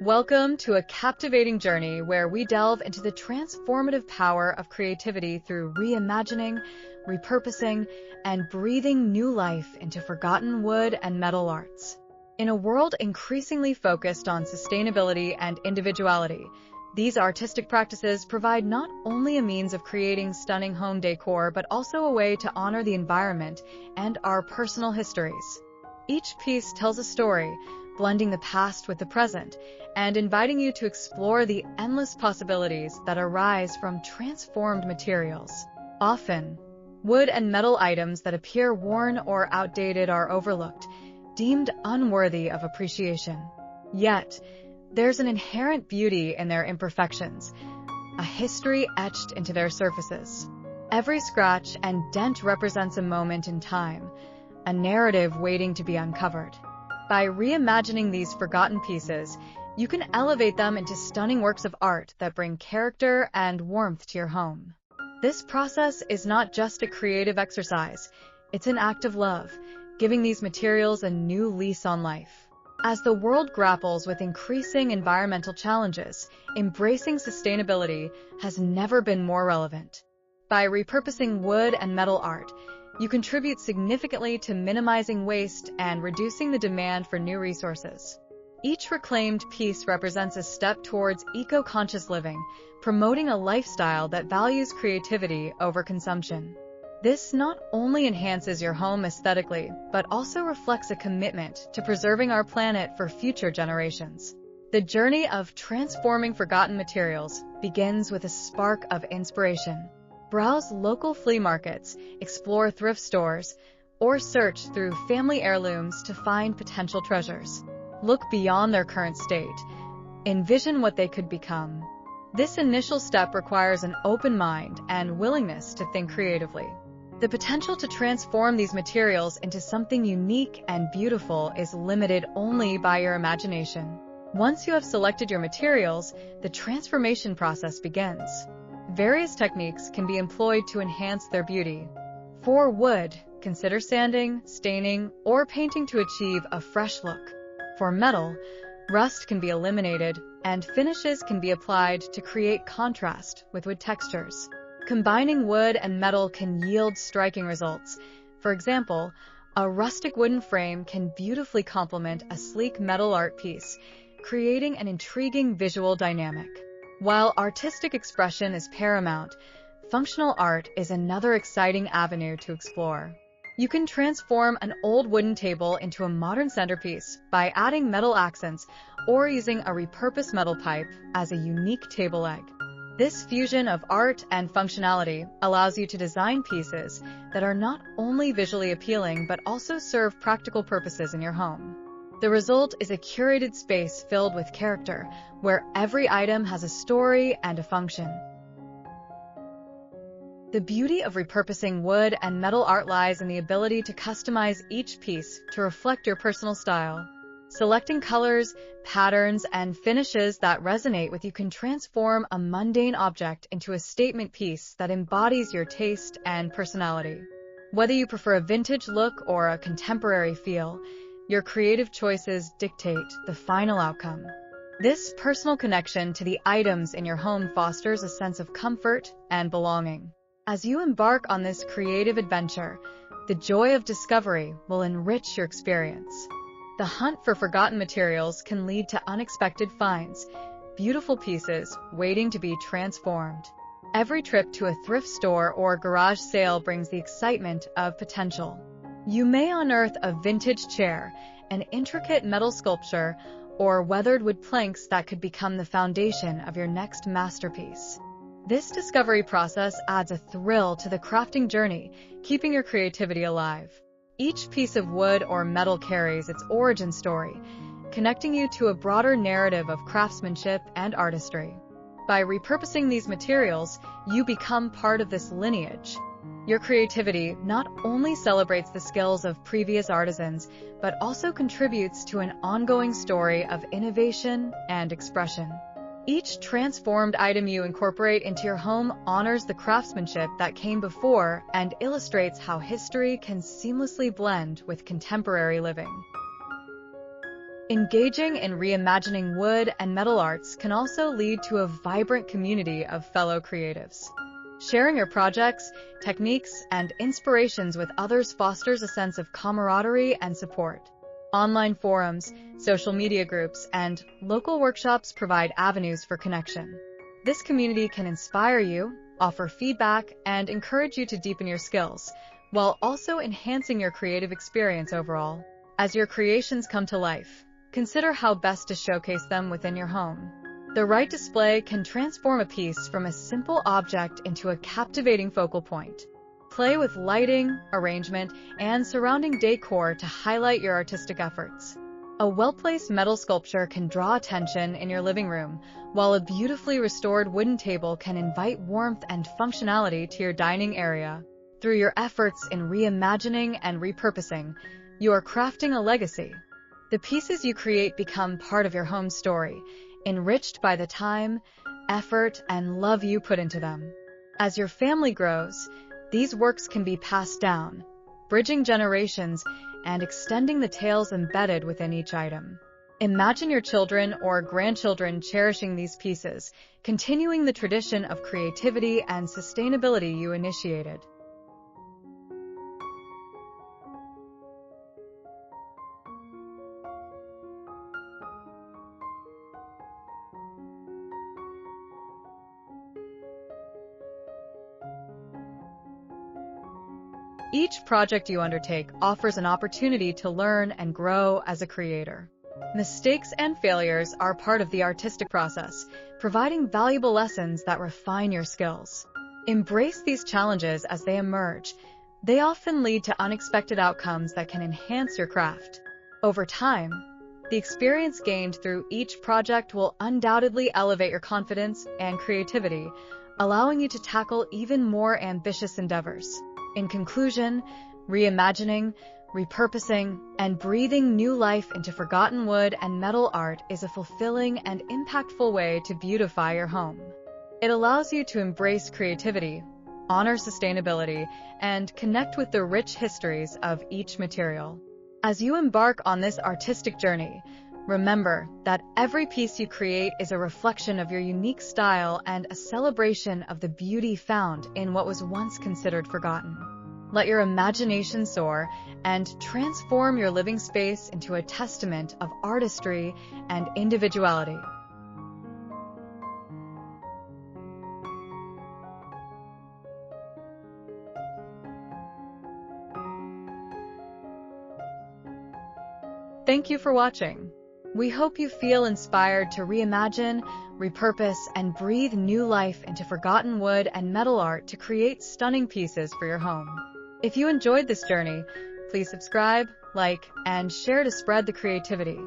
Welcome to a captivating journey where we delve into the transformative power of creativity through reimagining, repurposing, and breathing new life into forgotten wood and metal arts. In a world increasingly focused on sustainability and individuality, these artistic practices provide not only a means of creating stunning home decor, but also a way to honor the environment and our personal histories. Each piece tells a story, blending the past with the present, and inviting you to explore the endless possibilities that arise from transformed materials. Often, wood and metal items that appear worn or outdated are overlooked, deemed unworthy of appreciation. Yet, there's an inherent beauty in their imperfections, a history etched into their surfaces. Every scratch and dent represents a moment in time, a narrative waiting to be uncovered. By reimagining these forgotten pieces, you can elevate them into stunning works of art that bring character and warmth to your home. This process is not just a creative exercise, it's an act of love, giving these materials a new lease on life. As the world grapples with increasing environmental challenges, embracing sustainability has never been more relevant. By repurposing wood and metal art, you contribute significantly to minimizing waste and reducing the demand for new resources. Each reclaimed piece represents a step towards eco-conscious living, promoting a lifestyle that values creativity over consumption. This not only enhances your home aesthetically, but also reflects a commitment to preserving our planet for future generations. The journey of transforming forgotten materials begins with a spark of inspiration. Browse local flea markets, explore thrift stores, or search through family heirlooms to find potential treasures. Look beyond their current state. Envision what they could become. This initial step requires an open mind and willingness to think creatively. The potential to transform these materials into something unique and beautiful is limited only by your imagination. Once you have selected your materials, the transformation process begins. Various techniques can be employed to enhance their beauty. For wood, consider sanding, staining, or painting to achieve a fresh look. For metal, rust can be eliminated, and finishes can be applied to create contrast with wood textures. Combining wood and metal can yield striking results. For example, a rustic wooden frame can beautifully complement a sleek metal art piece, creating an intriguing visual dynamic. While artistic expression is paramount, functional art is another exciting avenue to explore. You can transform an old wooden table into a modern centerpiece by adding metal accents or using a repurposed metal pipe as a unique table leg. This fusion of art and functionality allows you to design pieces that are not only visually appealing but also serve practical purposes in your home. The result is a curated space filled with character, where every item has a story and a function. The beauty of repurposing wood and metal art lies in the ability to customize each piece to reflect your personal style. Selecting colors, patterns, and finishes that resonate with you can transform a mundane object into a statement piece that embodies your taste and personality. Whether you prefer a vintage look or a contemporary feel, your creative choices dictate the final outcome. This personal connection to the items in your home fosters a sense of comfort and belonging. As you embark on this creative adventure, the joy of discovery will enrich your experience. The hunt for forgotten materials can lead to unexpected finds, beautiful pieces waiting to be transformed. Every trip to a thrift store or garage sale brings the excitement of potential. You may unearth a vintage chair, an intricate metal sculpture, or weathered wood planks that could become the foundation of your next masterpiece. This discovery process adds a thrill to the crafting journey, keeping your creativity alive. Each piece of wood or metal carries its origin story, connecting you to a broader narrative of craftsmanship and artistry. By repurposing these materials, you become part of this lineage. Your creativity not only celebrates the skills of previous artisans, but also contributes to an ongoing story of innovation and expression. Each transformed item you incorporate into your home honors the craftsmanship that came before and illustrates how history can seamlessly blend with contemporary living. Engaging in reimagining wood and metal arts can also lead to a vibrant community of fellow creatives. Sharing your projects, techniques, and inspirations with others fosters a sense of camaraderie and support. Online forums, social media groups, and local workshops provide avenues for connection. This community can inspire you, offer feedback, and encourage you to deepen your skills, while also enhancing your creative experience overall. As your creations come to life, consider how best to showcase them within your home. The right display can transform a piece from a simple object into a captivating focal point. Play with lighting, arrangement, and surrounding decor to highlight your artistic efforts. A well-placed metal sculpture can draw attention in your living room, while a beautifully restored wooden table can invite warmth and functionality to your dining area. Through your efforts in reimagining and repurposing, you are crafting a legacy. The pieces you create become part of your home story, enriched by the time, effort, and love you put into them. As your family grows, these works can be passed down, bridging generations and extending the tales embedded within each item. Imagine your children or grandchildren cherishing these pieces, continuing the tradition of creativity and sustainability you initiated. Each project you undertake offers an opportunity to learn and grow as a creator. Mistakes and failures are part of the artistic process, providing valuable lessons that refine your skills. Embrace these challenges as they emerge. They often lead to unexpected outcomes that can enhance your craft. Over time, the experience gained through each project will undoubtedly elevate your confidence and creativity, allowing you to tackle even more ambitious endeavors. In conclusion, reimagining, repurposing, and breathing new life into forgotten wood and metal art is a fulfilling and impactful way to beautify your home. It allows you to embrace creativity, honor sustainability, and connect with the rich histories of each material. As you embark on this artistic journey, remember that every piece you create is a reflection of your unique style and a celebration of the beauty found in what was once considered forgotten. Let your imagination soar and transform your living space into a testament of artistry and individuality. Thank you for watching. We hope you feel inspired to reimagine, repurpose, and breathe new life into forgotten wood and metal art to create stunning pieces for your home. If you enjoyed this journey, please subscribe, like, and share to spread the creativity.